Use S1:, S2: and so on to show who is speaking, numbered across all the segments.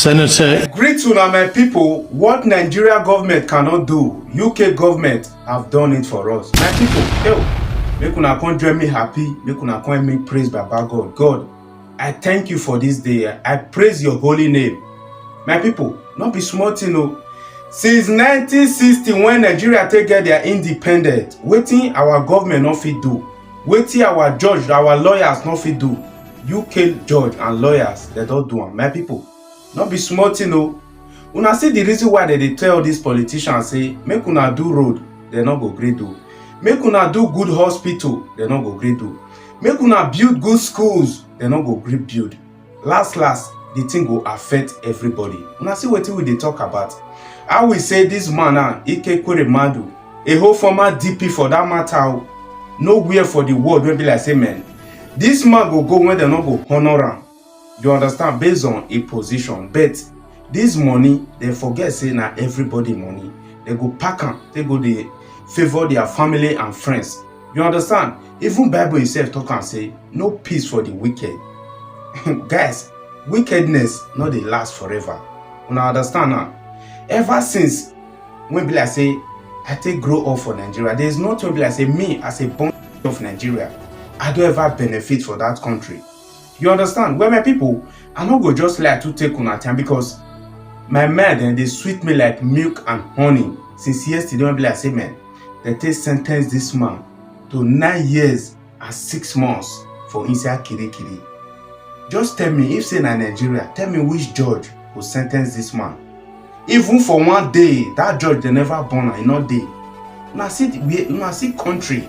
S1: Senator.
S2: Greet to now, my people. What Nigeria government cannot do, UK government have done it for us. My people, make una come join me happy, make una come me praise Baba God. God, I thank you for this day. I praise your holy name. My people, not be small thing, no. Since 1960, when Nigeria take get their independence, wetin our government not fit do, wetin our judge, our lawyers not fit do, UK judge and lawyers, they don't do am. My people, not be small thing, no. Una see the reason why they tell these politicians say make una do road, they not go gree do. Make una do good hospital, they not go gree do. Make una build good schools, they not go gree build. Last, the thing go affect everybody. Una see wetin we dey talk about. I will say this man, Ikweremandu, a whole former DP for that matter, nowhere for the world will be like say, man, this man go when they not go honor him. You understand? Based on a position. But this money, they forget say na everybody money. They go pack am, they go they favor their family and friends. You understand? Even Bible itself talk and say, no peace for the wicked. Guys, wickedness not dey last forever. Una understand now? Ever since when be like say I take grow up for Nigeria, there is nothing be like say me as a born of Nigeria, I don't ever benefit for that country. You understand? Well, my people, I not go just like to take una time because my mind and they sweet me like milk and honey. Since yesterday, when be like say, man, they take sentence this man to 9 years and 6 months for inside Kirikiri. Just tell me, if say na Nigeria, tell me which judge will sentence this man. Even for 1 day, that judge they never born in no day. Una see country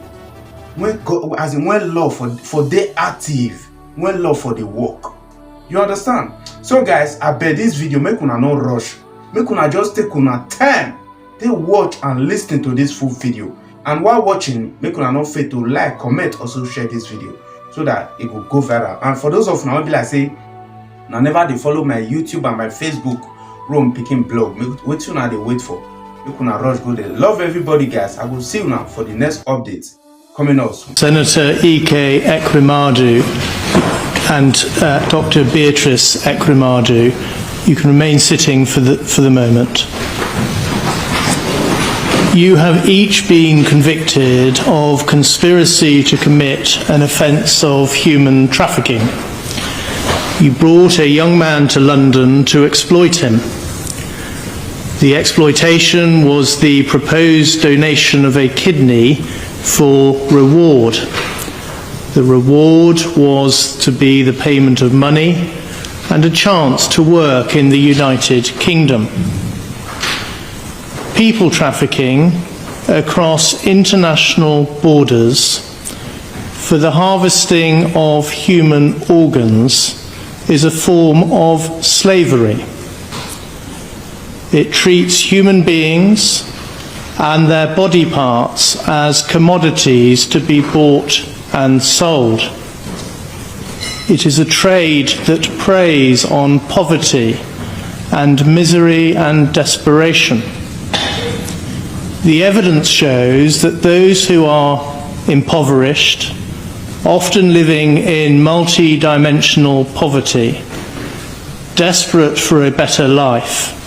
S2: when as in when law for they active, when law for the work. You understand? So guys, I bet this video make una no rush. Make una just take una time. They watch and listen to this full video. And while watching, make una not fail to like, comment, also share this video so that it will go viral. And for those of now, be like say, now never they follow my YouTube and my Facebook Rome Picking blog. Wait till now they wait for. Make una rush go there. Love everybody, guys. I will see you now for the next update coming out soon.
S1: Senator Ikweremandu and Dr. Beatrice Ikweremandu, you can remain sitting for the moment. You have each been convicted of conspiracy to commit an offence of human trafficking. You brought a young man to London to exploit him. The exploitation was the proposed donation of a kidney for reward. The reward was to be the payment of money and a chance to work in the United Kingdom. People trafficking across international borders for the harvesting of human organs is a form of slavery. It treats human beings and their body parts as commodities to be bought and sold. It is a trade that preys on poverty and misery and desperation. The evidence shows that those who are impoverished, often living in multi-dimensional poverty, desperate for a better life,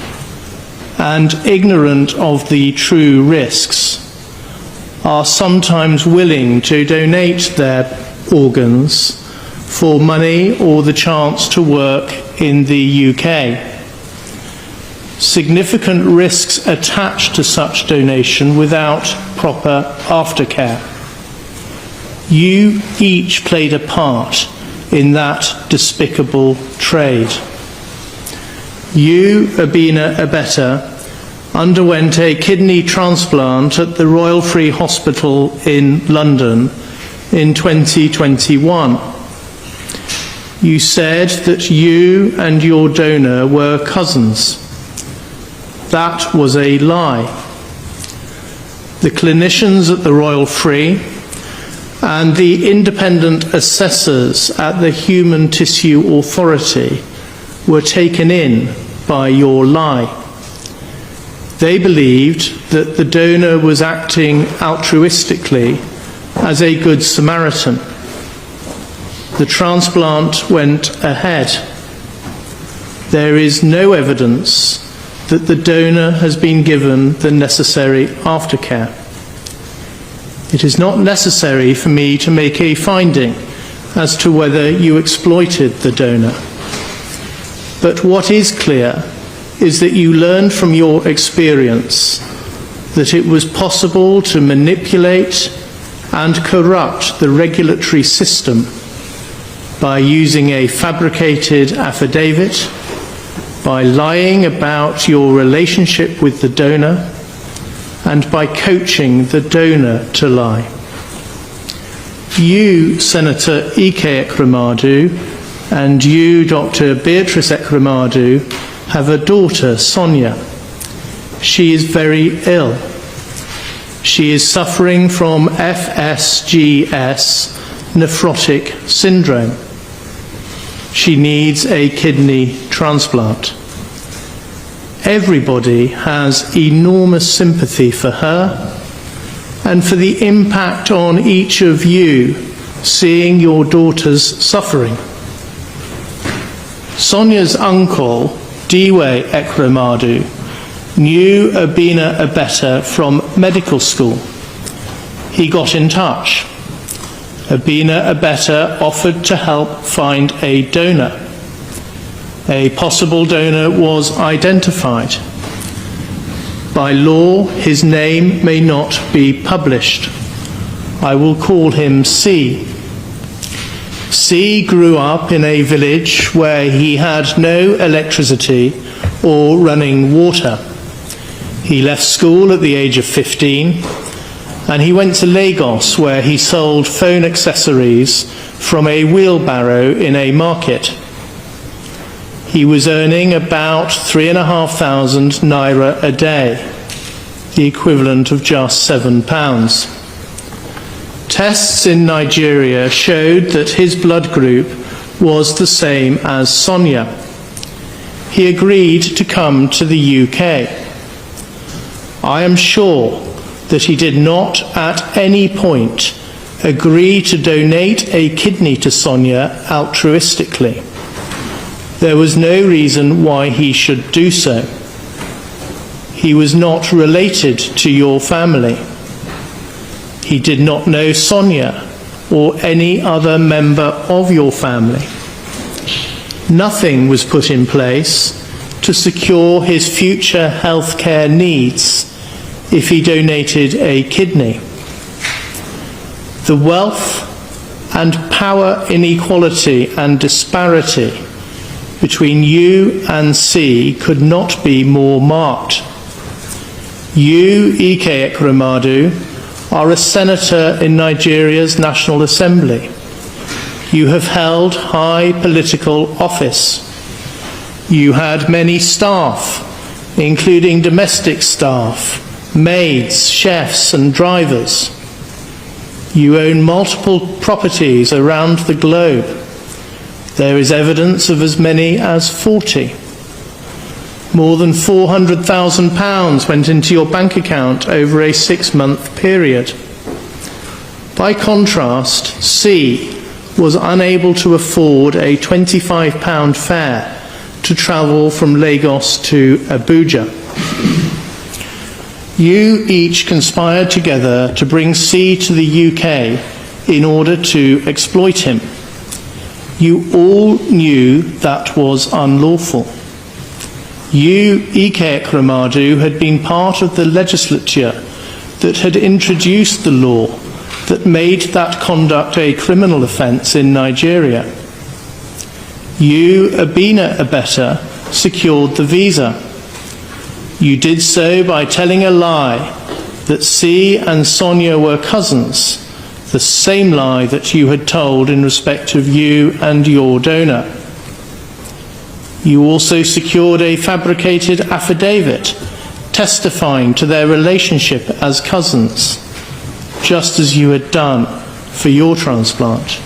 S1: and ignorant of the true risks, are sometimes willing to donate their organs for money or the chance to work in the UK. Significant risks attached to such donation without proper aftercare. You each played a part in that despicable trade. You, Abina Abetta, underwent a kidney transplant at the Royal Free Hospital in London in 2021. You said that you and your donor were cousins. That was a lie. The clinicians at the Royal Free and the independent assessors at the Human Tissue Authority were taken in by your lie. They believed that the donor was acting altruistically as a good Samaritan. The transplant went ahead. there is no evidence that the donor has been given the necessary aftercare. It is not necessary for me to make a finding as to whether you exploited the donor. But what is clear is that you learned from your experience that it was possible to manipulate and corrupt the regulatory system by using a fabricated affidavit, by lying about your relationship with the donor, and by coaching the donor to lie. You, Senator Ikweremandu, and you, Dr. Beatrice Ikweremandu, have a daughter, Sonia. She is very ill. She is suffering from FSGS, nephrotic syndrome. She needs a kidney transplant. Everybody has enormous sympathy for her and for the impact on each of you seeing your daughter's suffering. Sonia's uncle, Diwe Ikweremandu, knew Abina Abeta from medical school. He got in touch. Abina Abeta offered to help find a donor. A possible donor was identified. By law, his name may not be published. I will call him C. C grew up in a village where he had no electricity or running water. He left school at the age of 15 and he went to Lagos, where he sold phone accessories from a wheelbarrow in a market. He was earning about 3,500 naira a day, the equivalent of just £7. Tests in Nigeria showed that his blood group was the same as Sonia. He agreed to come to the UK. I am sure that he did not at any point agree to donate a kidney to Sonia altruistically. There was no reason why he should do so. He was not related to your family. He did not know Sonia or any other member of your family. Nothing was put in place to secure his future healthcare needs if he donated a kidney. The wealth and power inequality and disparity between you and C could not be more marked. You, Ikweremandu, are a senator in Nigeria's National Assembly. You have held high political office. You had many staff, including domestic staff, maids, chefs and drivers. You own multiple properties around the globe. There is evidence of as many as 40. More than £400,000 went into your bank account over a 6-month period. By contrast, C was unable to afford a £25 fare to travel from Lagos to Abuja. You each conspired together to bring C to the UK in order to exploit him. You all knew that was unlawful. You, Ikweremandu, had been part of the legislature that had introduced the law that made that conduct a criminal offence in Nigeria. You, Abina Abeta, secured the visa. You did so by telling a lie that C and Sonia were cousins, the same lie that you had told in respect of you and your donor. You also secured a fabricated affidavit testifying to their relationship as cousins, just as you had done for your transplant.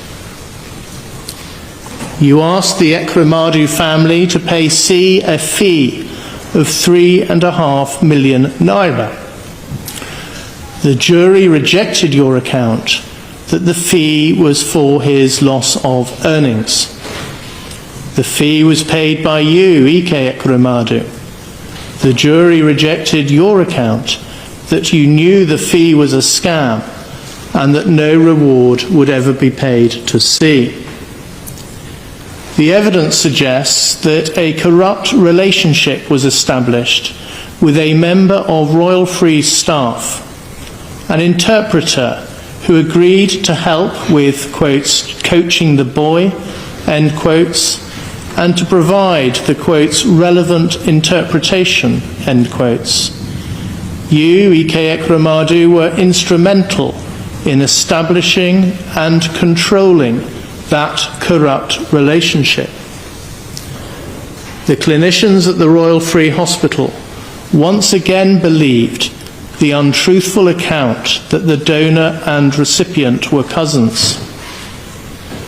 S1: You asked the Ikweremandu family to pay C a fee of 3.5 million naira. The jury rejected your account that the fee was for his loss of earnings. The fee was paid by you, Ikweremandu. The jury rejected your account that you knew the fee was a scam and that no reward would ever be paid to C. The evidence suggests that a corrupt relationship was established with a member of Royal Free's staff, an interpreter who agreed to help with, quotes, coaching the boy, end quotes, and to provide the, quotes, relevant interpretation, end quotes. You, Ikweremandu, were instrumental in establishing and controlling that corrupt relationship. The clinicians at the Royal Free Hospital once again believed the untruthful account that the donor and recipient were cousins.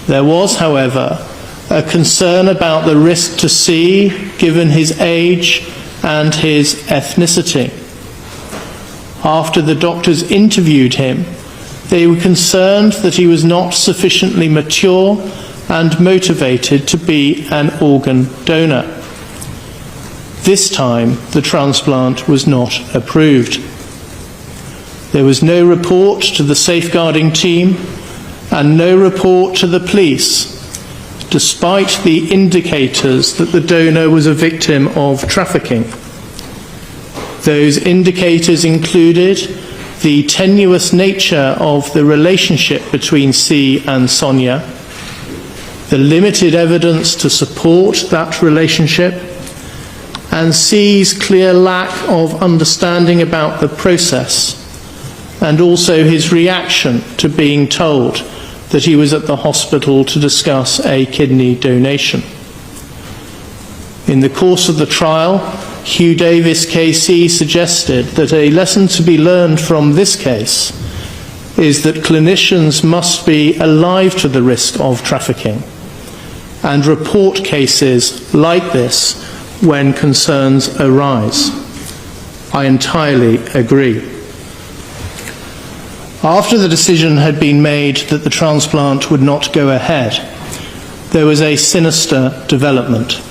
S1: There was, however, a concern about the risk to C given his age and his ethnicity. After the doctors interviewed him, they were concerned that he was not sufficiently mature and motivated to be an organ donor. This time, the transplant was not approved. There was no report to the safeguarding team and no report to the police, despite the indicators that the donor was a victim of trafficking. Those indicators included the tenuous nature of the relationship between C and Sonia, the limited evidence to support that relationship, and C's clear lack of understanding about the process, and also his reaction to being told that he was at the hospital to discuss a kidney donation. In the course of the trial, Hugh Davis KC suggested that a lesson to be learned from this case is that clinicians must be alive to the risk of trafficking and report cases like this when concerns arise. I entirely agree. After the decision had been made that the transplant would not go ahead, there was a sinister development.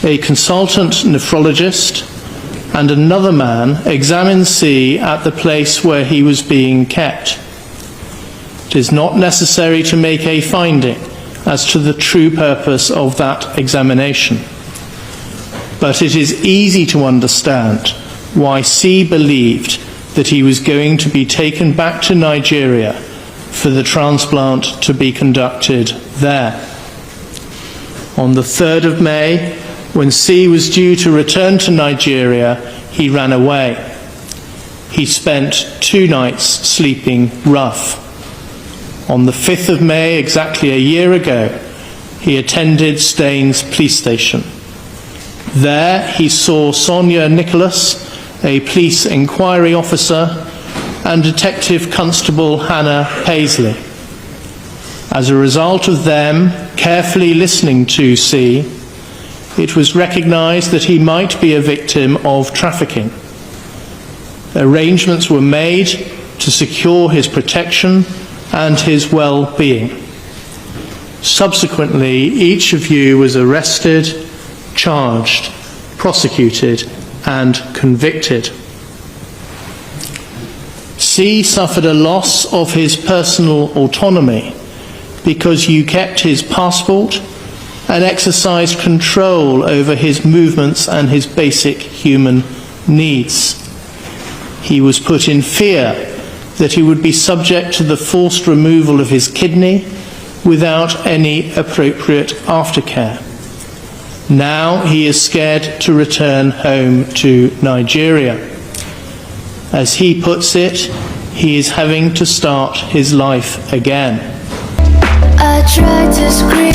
S1: A consultant nephrologist and another man examined C at the place where he was being kept. It is not necessary to make a finding as to the true purpose of that examination, but it is easy to understand why C believed that he was going to be taken back to Nigeria for the transplant to be conducted there. On the 3rd of May, when C was due to return to Nigeria, he ran away. He spent 2 nights sleeping rough. On the 5th of May, exactly a year ago, he attended Staines police station. There he saw Sonia Nicholas, a police inquiry officer, and Detective Constable Hannah Paisley. As a result of them carefully listening to C, it was recognised that he might be a victim of trafficking. Arrangements were made to secure his protection and his well-being. Subsequently, each of you was arrested, charged, prosecuted, and convicted. C suffered a loss of his personal autonomy because you kept his passport and exercised control over his movements and his basic human needs. He was put in fear that he would be subject to the forced removal of his kidney without any appropriate aftercare. Now he is scared to return home to Nigeria. As he puts it, he is having to start his life again.
S3: I tried to scream.